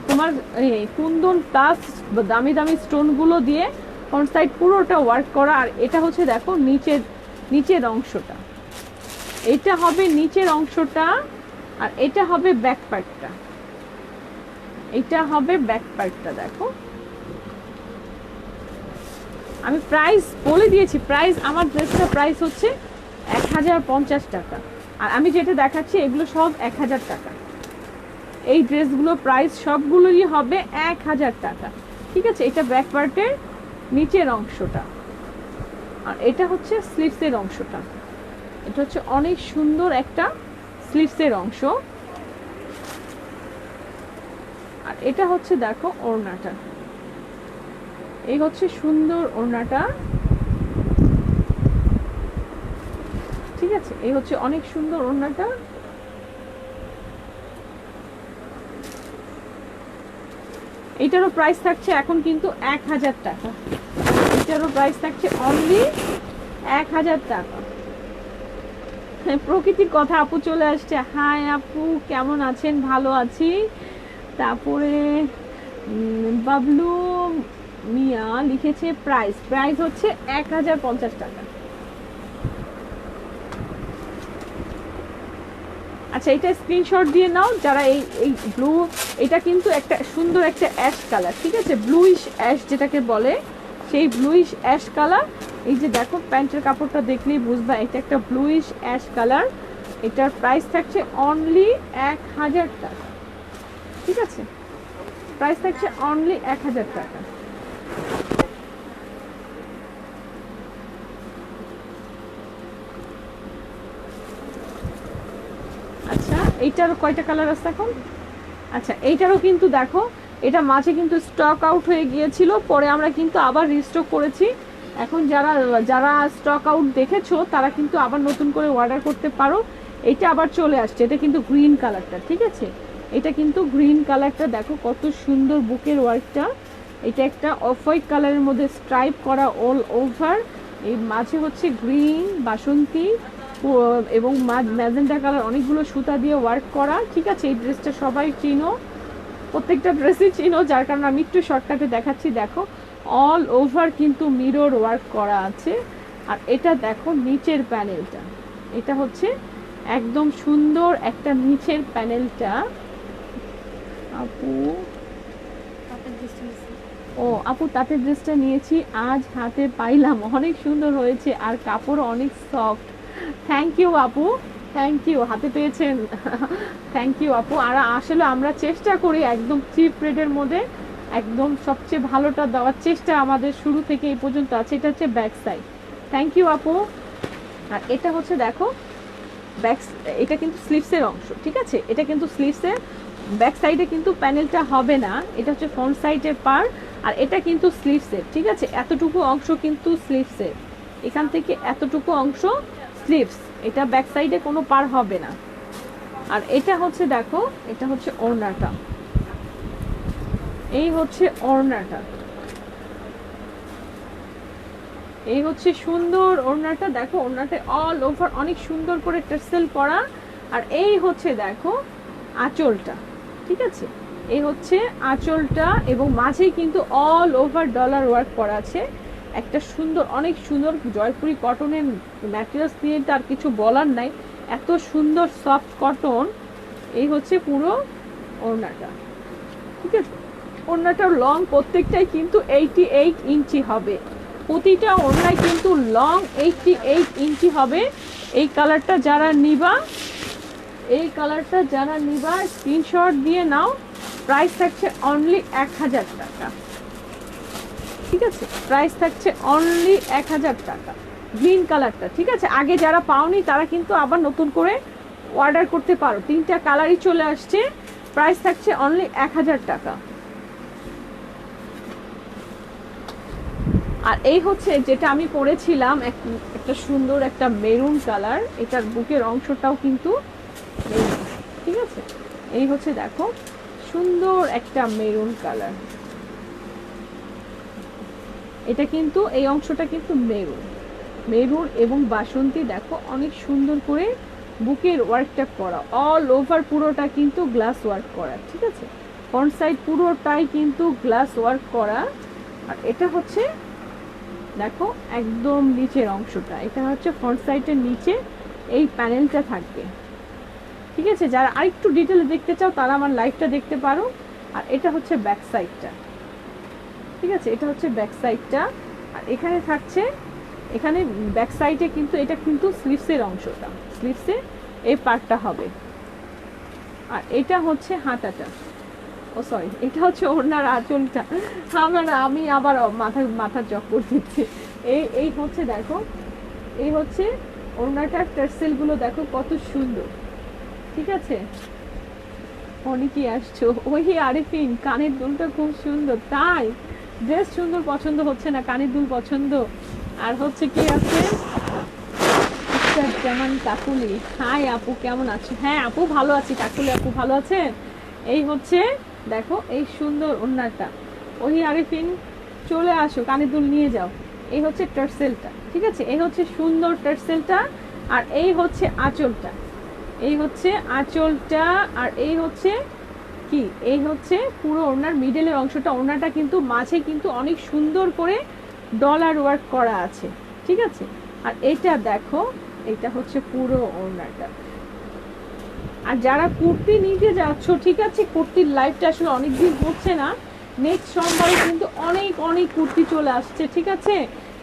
তোমার কুন্দন প্লাস দামি দামি স্টোনগুলো দিয়ে ফ্রন্ট সাইড পুরোটা ওয়ার্ক করা। আর এটা হচ্ছে দেখো নিচের অংশটা, এটা হবে নিচের অংশটা, আর এটা হবে ব্যাক পার্টটা, এটা হবে ব্যাক পার্টটা। দেখো আমি প্রাইস বলে দিয়েছি, প্রাইস আমার ড্রেসটা প্রাইস হচ্ছে 1050 টাকা। আর আমি যেটা দেখাচ্ছি এগুলো সব 1000 টাকা। এই ড্রেসগুলো প্রাইস সবগুলোই হবে 1000 টাকা, ঠিক আছে। এটা ব্যাক পার্টের নিচের অংশটা, আর এটা হচ্ছে স্লিভসের অংশটা। এটা হচ্ছে অনেক সুন্দর একটা স্লিভসের অংশ। আর এটা হচ্ছে দেখো ওড়নাটা, এই হচ্ছে সুন্দর ওড়নাটা, ঠিক আছে। এই হচ্ছে অনেক সুন্দর ওড়নাটা। এইটারও প্রাইস থাকছে এখন কিন্তু 1000 টাকা। এটারও প্রাইস থাকছে অনলি 1000 টাকা। প্রকৃতির কথা আপু চলে আসছে। হাই আপু, কেমন আছেন? ভালো আছি। তারপরে বাবলু মিয়া লিখেছে প্রাইস হচ্ছে 1050 টাকা। আচ্ছা, এটা স্ক্রিনশট দিয়ে নাও যারা এই ব্লু, এটা কিন্তু একটা সুন্দর একটা অ্যাশ কালার, ঠিক আছে। ব্লুইশ অ্যাশ যেটাকে বলে, সেই ব্লুইশ অ্যাশ কালার। এই যে দেখো প্যান্টের কাপড়টা দেখলেই বুঝবা এটা একটা ব্লুইশ অ্যাশ কালার। এটার প্রাইস থাকছে অনলি 1000 টাকা, ঠিক আছে। প্রাইস থাকছে অনলি 1000 টাকা। আচ্ছা, এইটারও কয়টা কালার আছে এখন? আচ্ছা, এইটারও কিন্তু দেখো এটা মাঝে কিন্তু স্টক আউট হয়ে গিয়েছিল, পরে আমরা কিন্তু আবার রিস্টক করেছি। এখন যারা স্টক আউট দেখেছো তারা কিন্তু আবার নতুন করে অর্ডার করতে পারো। এটা আবার চলে আসছে, এটা কিন্তু গ্রিন কালারটা, ঠিক আছে। এটা কিন্তু গ্রিন কালারটা দেখো কত সুন্দর বুকের ওয়ার্কটা। এটা একটা অফ হোয়াইট কালারের মধ্যে স্ট্রাইপ করা অল ওভার, এই মাঝে হচ্ছে গ্রিন বাসন্তী এবং ম্যাজেন্টা কালার অনেকগুলো সুতা দিয়ে ওয়ার্ক করা, ঠিক আছে। এই ড্রেসটা সবাই চিনো, প্রত্যেকটা ড্রেসই চিনো, যার কারণে আমি একটু শর্টকাটে দেখাচ্ছি। দেখো অল ওভার কিন্তু মিরর ওয়ার্ক করা আছে। আর এটা দেখো নিচের প্যানেলটা, এটা হচ্ছে একদম সুন্দর একটা নিচের প্যানেলটা। আপু আপু তাঁতের ড্রেসটা নিয়েছি, আজ হাতে পাইলাম, অনেক সুন্দর হয়েছে আর কাপড় অনেক সফট। থ্যাংক ইউ আপু, থ্যাংক ইউ, হাতে পেয়েছেন, থ্যাংক ইউ আপু। আর আসলে আমরা চেষ্টা করি একদম চিপ রেটের মধ্যে একদম সবচেয়ে ভালোটা দেওয়ার চেষ্টা আমাদের শুরু থেকে এই পর্যন্ত আছে। এটা হচ্ছে ব্যাক সাইড, থ্যাংক ইউ আপু। আর এটা হচ্ছে দেখো এটা কিন্তু স্লিভসের অংশ, ঠিক আছে। এটা কিন্তু স্লিভসের ব্যাক সাইডে কিন্তু প্যানেলটা হবে না, এটা হচ্ছে ফ্রন্ট সাইডের পার। আর এটা কিন্তু স্লিভসের, ঠিক আছে, এতটুকু অংশ কিন্তু স্লিভসের, এখান থেকে এতটুকু অংশ স্লিভস, এটা ব্যাক সাইডে কোনো পার হবে না। আর এটা হচ্ছে দেখো, এটা হচ্ছে ওড়নাটা, এই হচ্ছে ওড়নাটা, এই হচ্ছে সুন্দর ওড়নাটা। দেখো ওড়নাতে অল ওভার অনেক সুন্দর করে টার্সেল করা। আর এই হচ্ছে দেখো আঁচলটা, ঠিক আছে, এই হচ্ছে আঁচলটা, এবং মাঝেই কিন্তু অল ওভার ডলার ওয়ার্ক করা আছে। একটা সুন্দর, অনেক সুন্দর জয়পুরি কটনের ম্যাটেরিয়ালস দিয়ে তার কিছু বলার নাই, এত সুন্দর সফট কটন। এই হচ্ছে পুরো ওড়নাটা, ঠিক আছে। ওড়নাটার লং প্রত্যেকটাই কিন্তু 88 ইঞ্চি হবে, প্রতিটা ওড়নায় কিন্তু লং 88 ইঞ্চি হবে। এই কালারটা যারা নিবা, এই কালারটা যারা নিবা স্ক্রিনশট দিয়ে নাও। প্রাইস থাকছে অনলি 1000 টাকা, ঠিক আছে, প্রাইস থাকছে অনলি 1000 টাকা। গ্রিন কালারটা, ঠিক আছে, আগে যারা পাওনি তারা কিন্তু আবার নতুন করে অর্ডার করতে পারো, 3টা কালারই চলে আসছে। প্রাইস থাকছে অনলি 1000 টাকা। আর এই হচ্ছে যেটা আমি পরেছিলাম, একটা সুন্দর একটা মেরুন কালার, এটার বুকের অংশটাও কিন্তু মেরুন, ঠিক আছে। এই হচ্ছে দেখো সুন্দর একটা মেরুন কালার, এটা কিন্তু এই অংশটা কিন্তু মেরুন, মেরুন এবং বাসন্তী। দেখো অনেক সুন্দর করে বুকের ওয়ার্কটা করা, অল ওভার পুরোটা কিন্তু গ্লাস ওয়ার্ক করা, ঠিক আছে। ফ্রন্ট সাইড পুরোটাই কিন্তু গ্লাস ওয়ার্ক করা। আর এটা হচ্ছে দেখো একদম নিচের অংশটা, এটা হচ্ছে ফ্রন্ট সাইডের নিচে এই প্যানেলটা থাকবে, ঠিক আছে। যারা আরেকটু ডিটেলে দেখতে চাও তারা আমার লাইভটা দেখতে পারো। আর এটা হচ্ছে ব্যাক সাইডটা, ঠিক আছে, এটা হচ্ছে ব্যাক সাইডটা। আর এখানে থাকছে, এখানে ব্যাক সাইডে কিন্তু এটা কিন্তু স্লিভসের অংশটা, স্লিভসে এই পার্টটা হবে। আর এটা হচ্ছে হাতাটা, ও সরি, এটা হচ্ছে ওড়নার আঁচলটা, আমি আবার মাথার চক্কর দিচ্ছি। এই হচ্ছে দেখো, এই হচ্ছে ওড়নাটার টার্সেলগুলো দেখো কত সুন্দর, ঠিক আছে। অনেকেই আসছো, ওই আরিফিন কানের দুলটা খুব সুন্দর, তাই ড্রেস সুন্দর পছন্দ হচ্ছে না, কানের দুল পছন্দ। আর হচ্ছে কি আছে যেমন কাকুলি, হাই আপু কেমন আছো? হ্যাঁ আপু ভালো আছি, কাকুলি আপু ভালো আছেন। এই হচ্ছে দেখো এই সুন্দর ওড়নাটা, ওই আরিফিন চলে আসো কানের দুল নিয়ে যাও। এই হচ্ছে টার্সেলটা, ঠিক আছে, এই হচ্ছে সুন্দর টার্সেলটা। আর এই হচ্ছে আঁচলটা, এই হচ্ছে আঁচলটা। আর এই হচ্ছে কি, এই হচ্ছে পুরো ওড়নার মিডলের অংশটা, ওড়নাটা কিন্তু মাঝে কিন্তু অনেক সুন্দর করে ডলার ওয়ার্ক করা আছে, ঠিক আছে। আর এটা দেখো, এটা হচ্ছে পুরো ওড়নাটা। আর যারা কুর্তি নিতে যাচ্ছ, ঠিক আছে, কুর্তির লাইভটা আসলে অনেকদিন হচ্ছে না, নেক্সট সোমবারে কিন্তু অনেক কুর্তি চলে আসছে, ঠিক আছে।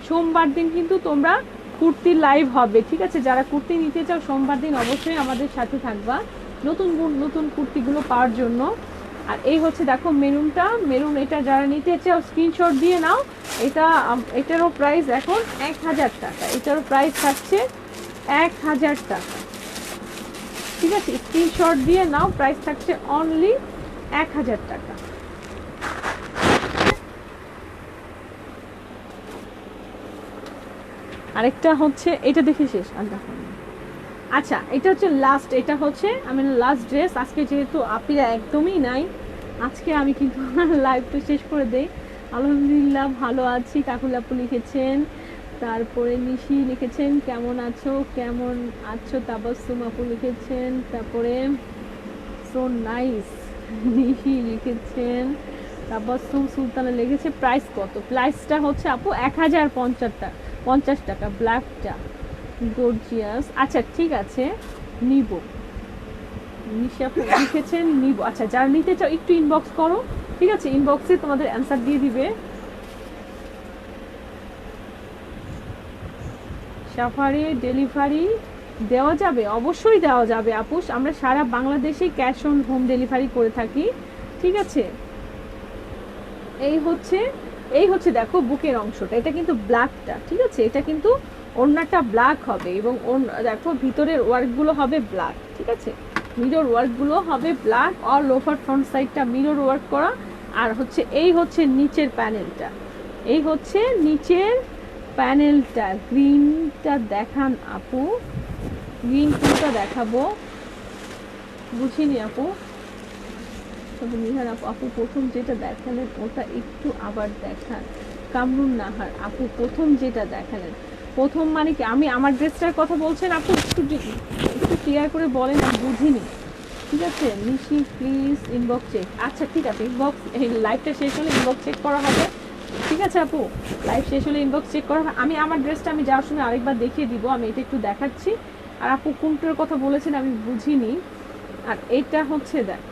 সোমবার দিন কিন্তু তোমরা কুর্তির লাইভ হবে, ঠিক আছে। যারা কুর্তি নিতে চাও সোমবার দিন অবশ্যই আমাদের সাথে থাকবা নতুন কুর্তিগুলো পাওয়ার জন্য। আর এই হচ্ছে দেখো মেরুনটা, মেরুন, এটা যারা নিতে চাও স্ক্রিনশট দিয়ে নাও। এটারও প্রাইস এখন 1000 টাকা, এটারও প্রাইস থাকছে 1000 টাকা, ঠিক আছে। স্ক্রিনশট দিয়ে নাও, প্রাইস থাকছে অনলি 1000 টাকা। আরেকটা হচ্ছে এটা দেখে শেষ, আর দেখো আচ্ছা, এটা হচ্ছে লাস্ট, এটা হচ্ছে আমি লাস্ট ড্রেস আজকে, যেহেতু আপিরা একদমই নাই আজকে, আমি কিন্তু লাইভটা শেষ করে দেই। আলহামদুলিল্লাহ ভালো আছি, কাকুল আপু লিখেছেন, তারপরে নিশি লিখেছেন কেমন আছো, তাবাসসুম আপু লিখেছেন, তারপরে সো নাইস নিশি লিখেছেন, তাবাসসুম সুলতানা লিখেছে প্রাইস কত। প্রাইসটা হচ্ছে আপু 1050 টাকা, ব্ল্যাকটা গর্জিয়াস। আচ্ছা ঠিক আছে, নিব, নিশা লিখেছেন নিব। আচ্ছা যারা নিতে চাও একটু ইনবক্স করো, ঠিক আছে, ইনবক্সে তোমাদের অ্যান্সার দিয়ে দিবে। সাফারি ডেলিভারি দেওয়া যাবে, অবশ্যই দেওয়া যাবে আপু, আমরা সারা বাংলাদেশে ক্যাশ অন হোম ডেলিভারি করে থাকি, ঠিক আছে। এই হচ্ছে দেখো বুকের অংশটা, এটা কিন্তু ব্ল্যাকটা, ঠিক আছে, এটা কিন্তু ওড়নাটা ব্ল্যাক হবে, এবং দেখো ভিতরের ওয়ার্কগুলো হবে ব্ল্যাক, ঠিক আছে। মিরর ওয়ার্কগুলো হবে ব্ল্যাক, অল ওভার ফ্রন্ট সাইডটা মিরর ওয়ার্ক করা। আর হচ্ছে এই হচ্ছে নিচের প্যানেলটা, এই হচ্ছে নিচের প্যানেলটা। গ্রিনটা দেখান আপু, গ্রিন কোনটা দেখাবো বুঝিনি আপু। তবে নিহার আপু, আপু প্রথম যেটা দেখালেন ওটা একটু আবার দেখান। কামরুন নাহার আপু, প্রথম যেটা দেখালেন, প্রথম মানে কি আমি আমার ড্রেসটার কথা বলছেন আপু? একটু ক্লিয়ার করে বলেন, আমি বুঝিনি। ঠিক আছে নিশি প্লিজ ইনবক্স চেক। আচ্ছা ঠিক আছে, ইনবক্স এই লাইভটা শেষ হলে ইনবক্স চেক করা হবে। ঠিক আছে আপু, লাইভ শেষ হলে ইনবক্স চেক করা হবে। আমি আমার ড্রেসটা আমি যাওয়ার সময় আরেকবার দেখিয়ে দিব, আমি এটা একটু দেখাচ্ছি। আর আপু কোনটার কথা বলেছেন আমি বুঝিনি। আর এটা হচ্ছে দেখ,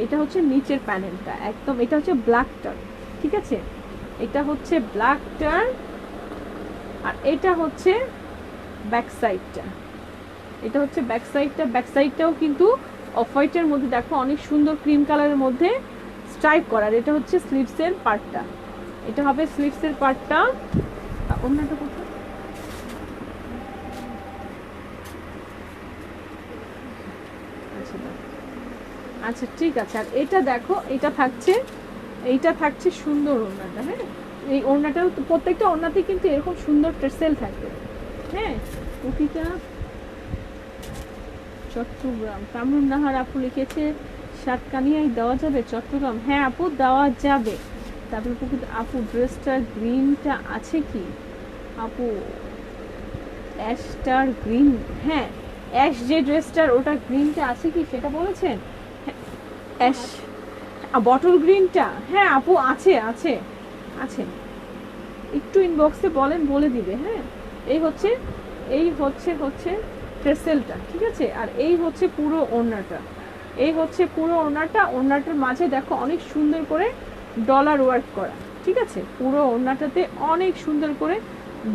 এটা হচ্ছে নিচের প্যানেলটা একদম, এটা হচ্ছে ব্ল্যাকটার। ঠিক আছে, এটা হচ্ছে ব্ল্যাকটার, আর এটা হচ্ছে ব্যাক সাইডটা। এটা হচ্ছে ব্যাক সাইডটা, ব্যাক সাইডটাও কিন্তু অফ হোয়াইটের মধ্যে দেখো অনেক সুন্দর ক্রিম কালারের মধ্যে স্ট্রাইপ করার। এটা হচ্ছে স্লিভসের পার্টটা, এটা হবে স্লিভসের পার্টটা। অন্যটা কোথায়? আচ্ছা ঠিক আছে। আর এটা দেখো, এটা থাকছে, এইটা থাকছে সুন্দর ওড়নাটা। হ্যাঁ, এই ওড়নাটাও প্রত্যেকটা ওড়নাতে কিন্তু এরকম সুন্দর টেসেল থাকে। হ্যাঁ, প্রতিটা চট্টগ্রাম। কামরুন নাহার আপু লিখেছে সাতকানিয়ায় দেওয়া যাবে চট্টগ্রাম? হ্যাঁ আপু দেওয়া যাবে। তারপরে আপু ড্রেসটার গ্রিনটা আছে কি আপু? অ্যাশটার গ্রিন, হ্যাঁ অ্যাশ যে ড্রেসটার ওটা গ্রিনটা আছে কি সেটা বলেছেন? অ্যাশ বটল গ্রিনটা, হ্যাঁ আপু আছে আছে আছে, একটু ইনবক্সে বলেন, বলে দিবে। হ্যাঁ, এই হচ্ছে হচ্ছে ট্রেসেলটা। ঠিক আছে, আর এই হচ্ছে পুরো ওড়নাটা, এই হচ্ছে পুরো ওড়নাটা। ওড়নাটার মাঝে দেখো অনেক সুন্দর করে ডলার ওয়ার্ক করা। ঠিক আছে, পুরো ওড়নাটাতে অনেক সুন্দর করে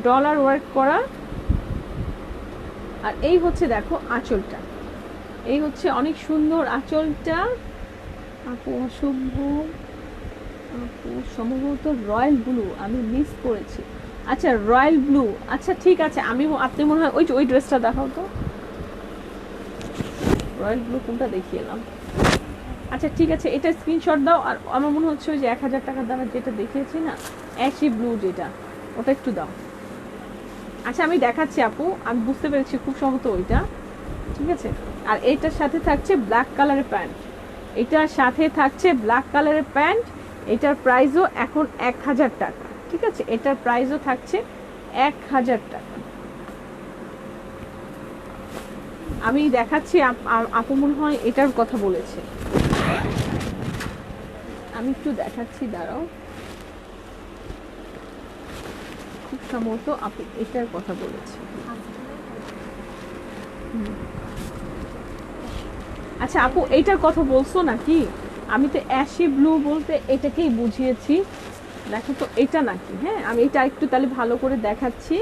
ডলার ওয়ার্ক করা। আর এই হচ্ছে দেখো আঁচলটা, এই হচ্ছে অনেক সুন্দর আঁচলটা। আপু অসভ্য আপু সম্ভবত রয়্যাল ব্লু, আমি মিস করেছি। আচ্ছা রয়্যাল ব্লু, আচ্ছা ঠিক আছে। আমি আপনি মনে হয় ওই ড্রেসটা দেখাও তো, রয়্যাল ব্লু কোনটা দেখিয়ে এলাম। আচ্ছা ঠিক আছে, এটা স্ক্রিনশট দাও। আর আমার মনে হচ্ছে ওই যে 1000 টাকার দামের যেটা দেখিয়েছি না, অ্যাশি ব্লু যেটা, ওটা একটু দাও। আচ্ছা আমি দেখাচ্ছি আপু, আমি বুঝতে পেরেছি, খুব সম্ভবত ওইটা। ঠিক আছে, আর এইটার সাথে থাকছে ব্ল্যাক কালারের প্যান্ট, এটার সাথে থাকছে ব্ল্যাক কালারের প্যান্ট। এটার প্রাইসও এখন 1000 টাকা। ঠিক আছে, এটার প্রাইসও থাকছে 1000 টাকা। আমি দেখাচ্ছি, আপু মনে হয় এটার কথা বলেছে, আমি একটু দেখাচ্ছি, দাঁড়াও। খুব সম্ভবত আপু এটার কথা বলেছে। আচ্ছা আপু এইটার কথা বলছো নাকি? আমি তো অ্যাশি ব্লু বলতে এটাকেই বুঝিয়েছি। দেখো তো এটা নাকি? হ্যাঁ, আমি এটা একটু তাহলে ভালো করে দেখাচ্ছি।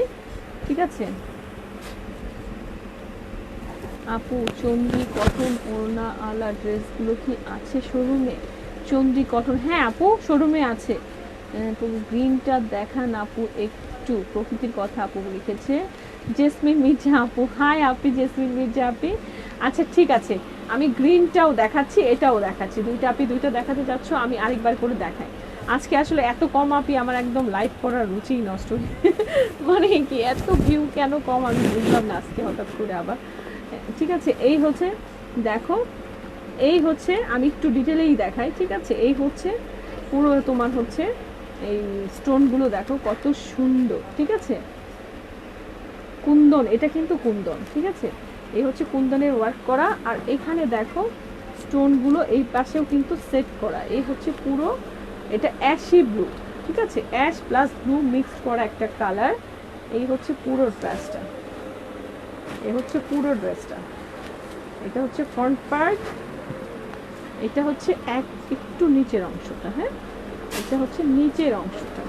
ঠিক আছে আপু, চন্দ্রি কটন ওড়না আলা ড্রেসগুলো কি আছে শোরুমে? চন্দ্রি কটন, হ্যাঁ আপু শোরুমে আছে। গ্রিনটা দেখান আপু একটু, প্রকৃতির কথা আপু লিখেছে। জেসমিন মির্জা আপু, হাই আপি জেসমিন মির্জা আপি। আচ্ছা ঠিক আছে, আমি গ্রিনটাও দেখাচ্ছি, এটাও দেখাচ্ছি। দুইটা আপি দুইটা দেখাতে যাচ্ছ, আমি আরেকবার করে দেখাই। আজকে আসলে এত কম আপি, আমার একদম লাইভ করার রুচিই নষ্ট। মানে কি এত ভিউ কেন কম আমি বুঝলাম না আজকে হঠাৎ করে আবার। ঠিক আছে, এই হচ্ছে দেখো, এই হচ্ছে আমি একটু ডিটেলেই দেখাই। ঠিক আছে, এই হচ্ছে পুরো তোমার হচ্ছে এই স্টোনগুলো দেখো কত সুন্দর। ঠিক আছে, কুন্দন, এটা কিন্তু কুন্দন। ঠিক আছে, এই হচ্ছে কুন্দনের ওয়ার্ক করা। আর এখানে দেখো স্টোনগুলো এই পাশেও কিন্তু সেট করা। এই হচ্ছে পুরো, এটা অ্যাশি ব্লু। ঠিক আছে, অ্যাশ প্লাস ব্লু মিক্সড করা একটা কালার। এই হচ্ছে পুরো ড্রেসটা, এই হচ্ছে পুরো ড্রেসটা। এটা হচ্ছে ফ্রন্ট পার্ট, এটা হচ্ছে একটু নিচের অংশটা। হ্যাঁ, এটা হচ্ছে নিচের অংশটা।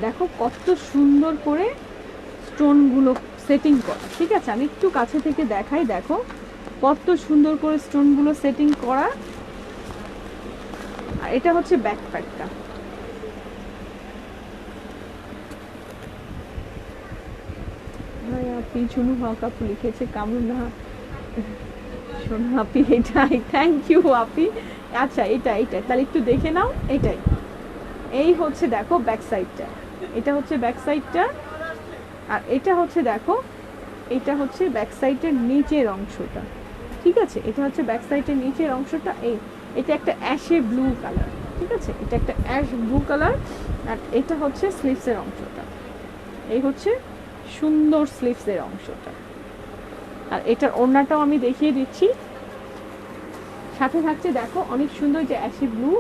দেখো কত সুন্দর করে স্টোনগুলো সেটিং করা। ঠিক আছে, আমি একটু কাছে থেকে দেখাই, দেখো কত সুন্দর করে স্টোনগুলো সেটিং করা। আর এটা হচ্ছে ব্যাক প্যাকটা। হাই আপি, চুনু হক আপু লিখেছে কামনা শোনো আপি, এটাই, থ্যাংক ইউ আপি। আচ্ছা এটা তাহলে একটু দেখে নাও, এটাই। এই হচ্ছে দেখো ব্যাক সাইডটা, এটা হচ্ছে ব্যাক সাইডটা, আর এটা হচ্ছে দেখো, এটা হচ্ছে ব্যাক সাইডের নিচের অংশটা, ঠিক আছে? এটা হচ্ছে ব্যাক সাইডের নিচের অংশটা। এটা একটা অ্যাশে ব্লু কালার, ঠিক আছে? এটা একটা অ্যাশ ব্লু কালার, আর এটা হচ্ছে স্লিভসের অংশটা। এই হচ্ছে সুন্দর স্লিভসের অংশটা, আর এটার ওড়নাটাও আমি দেখিয়ে দিচ্ছি। সাথে থাকছে দেখো অনেক সুন্দর যে অ্যাশি ব্লু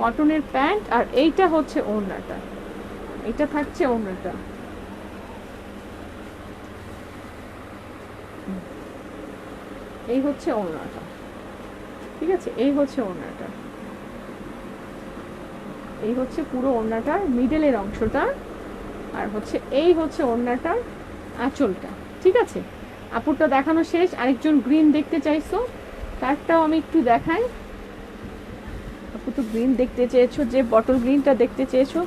কটনের প্যান্ট, আর এইটা হচ্ছে ওড়নাটা, এটা থাকছে ওড়নাটা। এই হচ্ছে ওড়নাটা, ঠিক আছে? এই হচ্ছে ওড়নাটা, এই হচ্ছে পুরো ওড়নাটার মিডলের অংশটা, আর হচ্ছে এই হচ্ছে ওড়নাটার আঁচলটা, ঠিক আছে? আপুরটা দেখানো শেষ। আরেকজন গ্রিন দেখতে চাইছো, তারটাও আমি একটু দেখাই। আপু তো গ্রিন দেখতে চেয়েছো, যে বটল গ্রিনটা দেখতে চেয়েছো,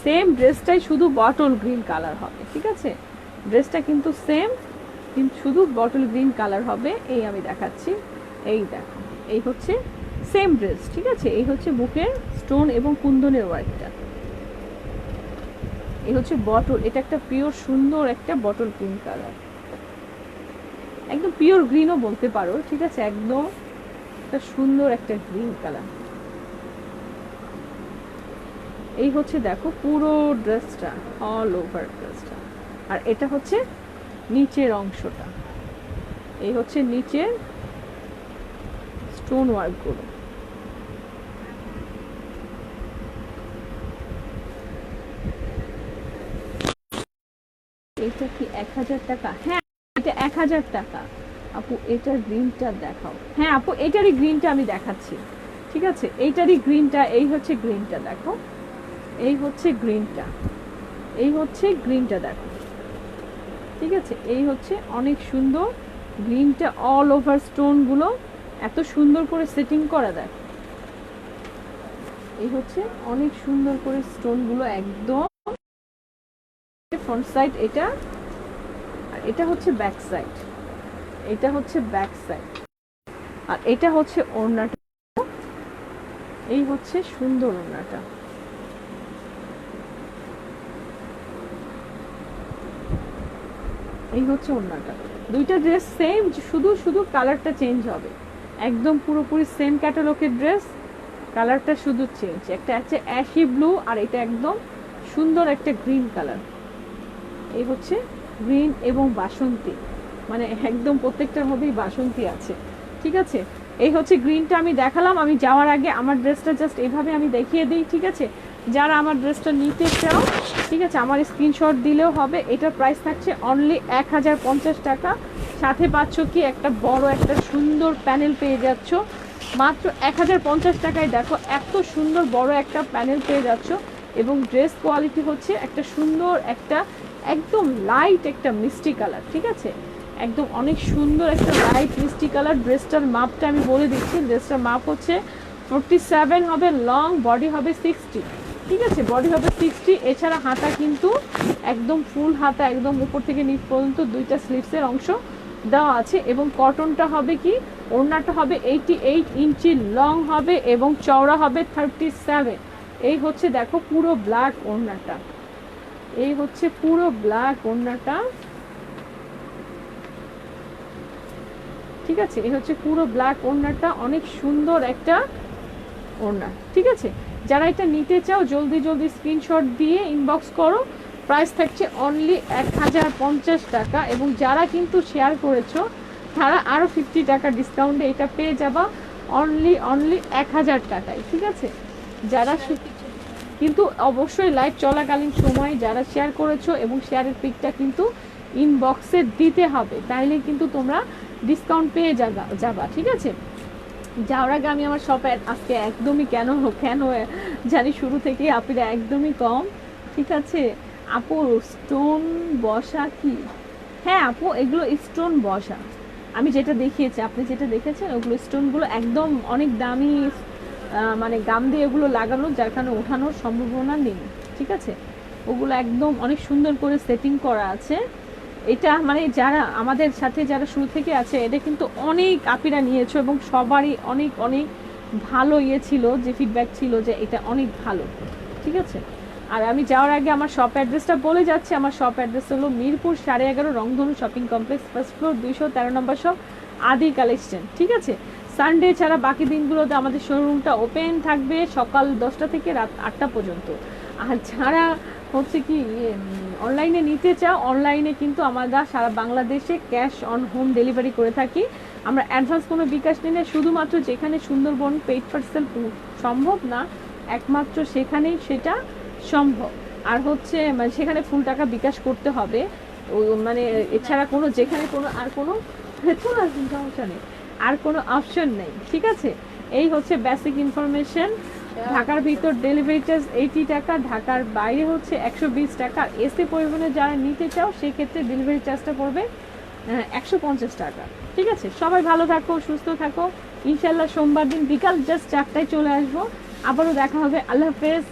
সেম ড্রেসটাই শুধু বটল গ্রিন কালার হবে, ঠিক আছে? ড্রেসটা কিন্তু সেম, কিন্তু শুধু বটল গ্রিন কালার হবে। এই আমি দেখাচ্ছি, এই দেখো, এই হচ্ছে সেম ড্রেস, ঠিক আছে? এই হচ্ছে বুকের স্টোন এবং কুন্দনের ওয়ার্কটা, এই হচ্ছে বটল, এটা একটা পিওর সুন্দর একটা বটল গ্রিন কালার, একদম পিওর গ্রিনও বলতে পারো, ঠিক আছে? একদম একটা সুন্দর একটা গ্রিন কালার। এই হচ্ছে দেখো পুরো ড্রেসটা, অল ওভার ড্রেসটা, আর এটা হচ্ছে নিচের অংশটা, এই হচ্ছে নিচের স্টোন ওয়ার্কগুলো। এটা কি 1000 টাকা? হ্যাঁ এটা 1000 টাকা আপু। এটার গ্রিনটা দেখাও। হ্যাঁ আপু এটারই গ্রিনটা আমি দেখাচ্ছি, ঠিক আছে? এইটারই গ্রিনটা, এই হচ্ছে গ্রিনটা, দেখো এই হচ্ছে গ্রিনটা, এই হচ্ছে গ্রিনটা, দেখো, ঠিক আছে? এই হচ্ছে অনেক সুন্দর গ্রিনটা, অল ওভার স্টোনগুলো এত সুন্দর করে সেটিং করা, দেখ এই হচ্ছে অনেক সুন্দর করে স্টোনগুলো একদম ফ্রন্ট সাইড, এটা আর এটা হচ্ছে ব্যাক সাইড, এটা হচ্ছে ব্যাক সাইড, আর এটা হচ্ছে ওড়নাটা, এই হচ্ছে সুন্দর ওড়নাটা। এই হচ্ছে ওড়নাটা। দুইটা ড্রেস সেম, শুধু শুধু কালারটা চেঞ্জ হবে, একদম পুরোপুরি সেম ক্যাটালগের ড্রেস, কালারটা শুধু চেঞ্জ। একটা আছে অ্যাশি ব্লু, আর এটা একদম সুন্দর একটা গ্রিন কালার। এই হচ্ছে গ্রিন এবং বাসন্তী, মানে একদম প্রত্যেকটার মধ্যেই বাসন্তী আছে, ঠিক আছে? এই হচ্ছে গ্রিনটা আমি দেখালাম। আমি যাওয়ার আগে আমার ড্রেসটা জাস্ট এইভাবে আমি দেখিয়ে দিই, ঠিক আছে? যারা আমার ড্রেসটা নিতে চাও, ঠিক আছে, আমার স্ক্রিনশট দিলেও হবে। এটার প্রাইস থাকছে অনলি 1050 টাকা, সাথে পাচ্ছ কি একটা বড় একটা সুন্দর প্যানেল পেয়ে যাচ্ছ মাত্র 1050 টাকায়। দেখো এত সুন্দর বড় একটা প্যানেল পেয়ে যাচ্ছ, এবং ড্রেস কোয়ালিটি হচ্ছে একটা সুন্দর একটা একদম লাইট একটা মিষ্টি কালার, ঠিক আছে? একদম অনেক সুন্দর একটা লাইট মিষ্টি কালার। ড্রেসটার মাপটা আমি বলে দিচ্ছি, ড্রেসটার মাপ হচ্ছে 47 হবে লং, বডি হবে 60, ঠিক আছে? বডি হবে 60। এছাড়া হাতা কিন্তু একদম ফুল হাতা, একদম উপর থেকে নিচ পর্যন্ত দুইটা স্লিভসের অংশ দেওয়া আছে, এবং কটনটা হবে কি, ওড়নাটা হবে 88 ইঞ্চি লং হবে, এবং চওড়া হবে 37। এই হচ্ছে দেখো পুরো ব্ল্যাক ওড়নাটা, এই হচ্ছে পুরো ব্ল্যাক ওড়নাটা, ঠিক আছে? এই হচ্ছে পুরো ব্ল্যাক ওড়নাটা, অনেক সুন্দর একটা ওড়না, ঠিক আছে? যারা এটা নিতে চাও জলদি জলদি স্ক্রিনশট দিয়ে ইনবক্স করো। প্রাইস থাকছে অনলি 1050 টাকা, এবং যারা কিন্তু শেয়ার করেছো তারা আরও 50 টাকা ডিসকাউন্টে এটা পেয়ে যাবা অনলি 1000 টাকায়, ঠিক আছে? যারা কিন্তু অবশ্যই লাইভ চলাকালীন সময় যারা শেয়ার করেছো, এবং শেয়ারের পিকটা কিন্তু ইনবক্সে দিতে হবে, তাইলে কিন্তু তোমরা ডিসকাউন্ট পেয়ে যাবা, ঠিক আছে? যাওয়ার আগে আমি আমার শপে আজকে একদমই কেন জানি শুরু থেকে আপিরা একদমই কম, ঠিক আছে? আপু স্টোন বসা কি? হ্যাঁ আপু এগুলো স্টোন বসা, আমি যেটা দেখিয়েছি, আপনি যেটা দেখেছেন ওগুলো স্টোনগুলো একদম অনেক দামি, মানে গাম দিয়ে এগুলো লাগানো, যার কারণে ওঠানোর সম্ভাবনা নেই, ঠিক আছে? ওগুলো একদম অনেক সুন্দর করে সেটিং করা আছে। এটা মানে যারা আমাদের সাথে যারা শুরু থেকে আছে, এটা কিন্তু অনেক আপিরা নিয়েছো এবং সবারই অনেক অনেক ভালো ইয়ে ছিল, যে ফিডব্যাক ছিল যে এটা অনেক ভালো। ঠিক আছে, আর আমি যাওয়ার আগে আমার শপ অ্যাড্রেসটা বলে যাচ্ছি। আমার শপ অ্যাড্রেস হলো মিরপুর 11.5 রংধনু শপিং কমপ্লেক্স, ফার্স্ট ফ্লোর, 213 নম্বর শপ, আদি কালেকশন। ঠিক আছে, সানডে ছাড়া বাকি দিনগুলোতে আমাদের শোরুমটা ওপেন থাকবে সকাল 10টা থেকে রাত 8টা পর্যন্ত। আর যারা হচ্ছে কি অনলাইনে নিতে চাও, অনলাইনে কিন্তু আমরা সারা বাংলাদেশে ক্যাশ অন হোম ডেলিভারি করে থাকি। আমরা অ্যাডভান্স কোনো বিকাশ নিই না, শুধুমাত্র যেখানে সুন্দরবন পেইড পার্সেল সম্ভব না, একমাত্র সেখানেই সেটা সম্ভব। আর হচ্ছে মানে সেখানে ফুল টাকা বিকাশ করতে হবে, মানে এছাড়া কোনো যেখানে কোনো আর কোনো সমস্যা নেই, আর কোনো অপশন নেই। ঠিক আছে, এই হচ্ছে বেসিক ইনফরমেশন। ঢাকার ভিতর ডেলিভারি চার্জ 80 টাকা, ঢাকার বাইরে হচ্ছে 120 টাকা। এসি পরিবহনে যারা নিতে চাও সেক্ষেত্রে ডেলিভারি চার্জটা পড়বে 150 টাকা। ঠিক আছে, সবাই ভালো থাকো, সুস্থ থাকো। ইনশাল্লাহ সোমবার দিন বিকাল জাস্ট 4টায় চলে আসবো। আবারও দেখা হবে। আল্লাহ হাফেজ।